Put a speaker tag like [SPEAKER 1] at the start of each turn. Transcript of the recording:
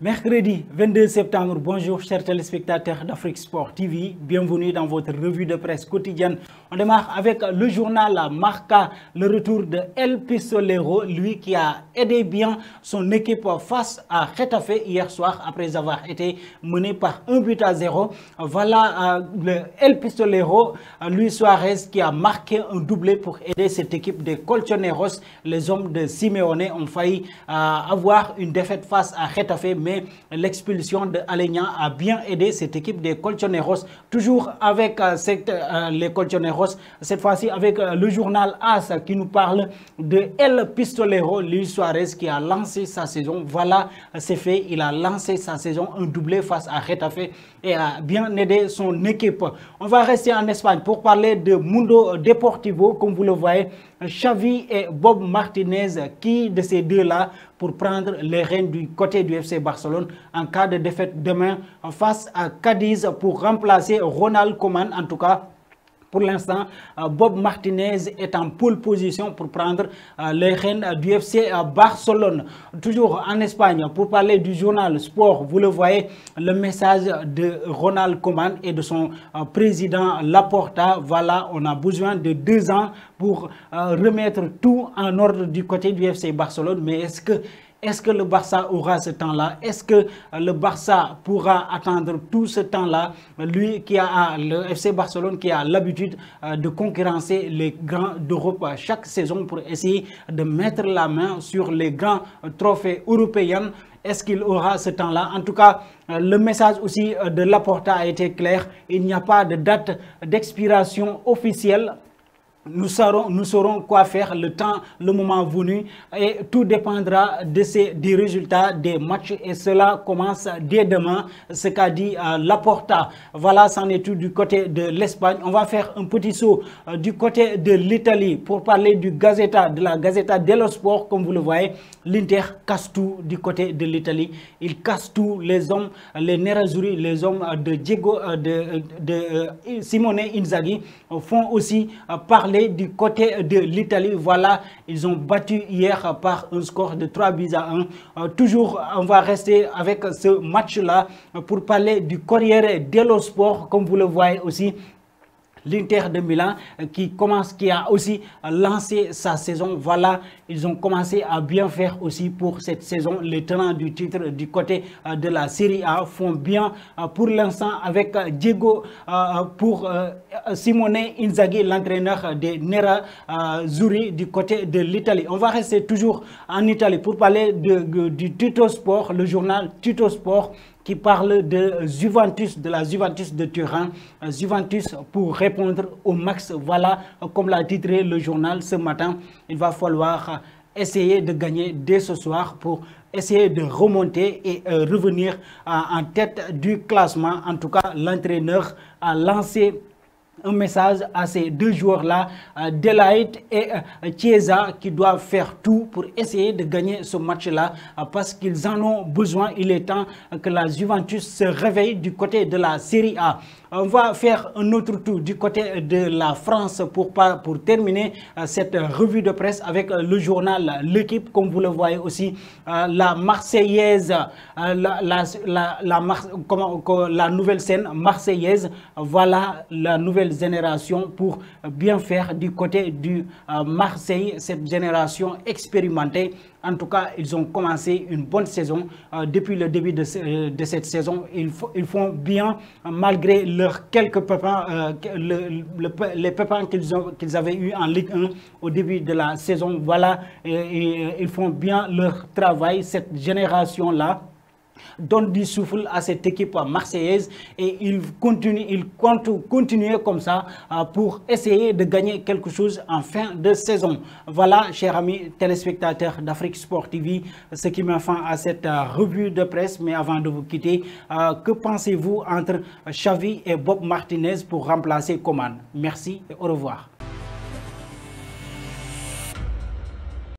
[SPEAKER 1] Mercredi 22 septembre, bonjour chers téléspectateurs d'Afrique Sport TV, bienvenue dans votre revue de presse quotidienne. On démarre avec le journal Marca, le retour de El Pistolero, lui qui a aidé bien son équipe face à Getafe hier soir après avoir été mené par 1-0. Voilà le El Pistolero, Luis Suarez qui a marqué un doublé pour aider cette équipe des Colchoneros. Les hommes de Simeone ont failli avoir une défaite face à Getafe, mais l'expulsion de Aleñá a bien aidé cette équipe des Colchoneros. Toujours avec les Colchoneros, cette fois-ci avec le journal AS qui nous parle de El Pistolero, Luis Suarez qui a lancé sa saison. Voilà, c'est fait, il a lancé sa saison, un doublé face à Getafe et a bien aidé son équipe. On va rester en Espagne pour parler de Mundo Deportivo. Comme vous le voyez, Xavi et Bob Martinez, qui de ces deux-là pour prendre les rênes du côté du FC Barcelone en cas de défaite demain face à Cadiz pour remplacer Ronald Koeman. En tout cas, pour l'instant, Bob Martinez est en pole position pour prendre les rênes du FC Barcelone. Toujours en Espagne, pour parler du journal Sport, vous le voyez, le message de Ronald Koeman et de son président Laporta. Voilà, on a besoin de 2 ans pour remettre tout en ordre du côté du FC Barcelone. Mais est-ce que le Barça aura ce temps-là? Est-ce que le Barça pourra attendre tout ce temps-là? Lui qui a le FC Barcelone qui a l'habitude de concurrencer les grands d'Europe chaque saison pour essayer de mettre la main sur les grands trophées européens. Est-ce qu'il aura ce temps-là? En tout cas, le message aussi de Laporta a été clair. Il n'y a pas de date d'expiration officielle. Nous saurons quoi faire le moment venu, et tout dépendra des résultats des matchs, et cela commence dès demain, ce qu'a dit Laporta. Voilà, c'en est tout du côté de l'Espagne. On va faire un petit saut du côté de l'Italie pour parler de la Gazzetta dello Sport. Comme vous le voyez, l'Inter casse tout du côté de l'Italie. Il casse tout, les hommes, les Nerazzurri, les hommes de Simone Inzaghi font aussi parler du côté de l'Italie. Voilà, ils ont battu hier par un score de 3-1. Toujours, on va rester avec ce match-là pour parler du Corriere dello Sport. Comme vous le voyez aussi, l'Inter de Milan qui a aussi lancé sa saison. Voilà, ils ont commencé à bien faire aussi pour cette saison. Les tenants du titre du côté de la Serie A font bien pour l'instant avec pour Simone Inzaghi, l'entraîneur des Nerazzurri du côté de l'Italie. On va rester toujours en Italie pour parler du Tuttosport, le journal Tuttosport qui parle de la Juventus de Turin. Juventus pour répondre au max. Voilà, comme l'a titré le journal ce matin, il va falloir essayer de gagner dès ce soir pour essayer de remonter et revenir en tête du classement. En tout cas, l'entraîneur a lancé un message à ces deux joueurs-là, Delight et Chiesa, qui doivent faire tout pour essayer de gagner ce match-là parce qu'ils en ont besoin. Il est temps que la Juventus se réveille du côté de la Serie A. On va faire un autre tour du côté de la France pour terminer cette revue de presse avec le journal L'Équipe. Comme vous le voyez aussi, la Marseillaise, la nouvelle scène marseillaise. Voilà la nouvelle génération pour bien faire du côté du Marseille, cette génération expérimentée. En tout cas, ils ont commencé une bonne saison. Depuis le début de cette saison, ils font bien malgré leurs quelques pépins, les pépins qu'ils avaient eu en Ligue 1 au début de la saison. Voilà, ils font bien leur travail, cette génération-là donne du souffle à cette équipe marseillaise, et ils comptent continuer comme ça pour essayer de gagner quelque chose en fin de saison. Voilà, chers amis téléspectateurs d'Afrique Sport TV, ce qui met fin à cette revue de presse. Mais avant de vous quitter, que pensez-vous entre Xavi et Bob Martinez pour remplacer Koeman? Merci et au revoir.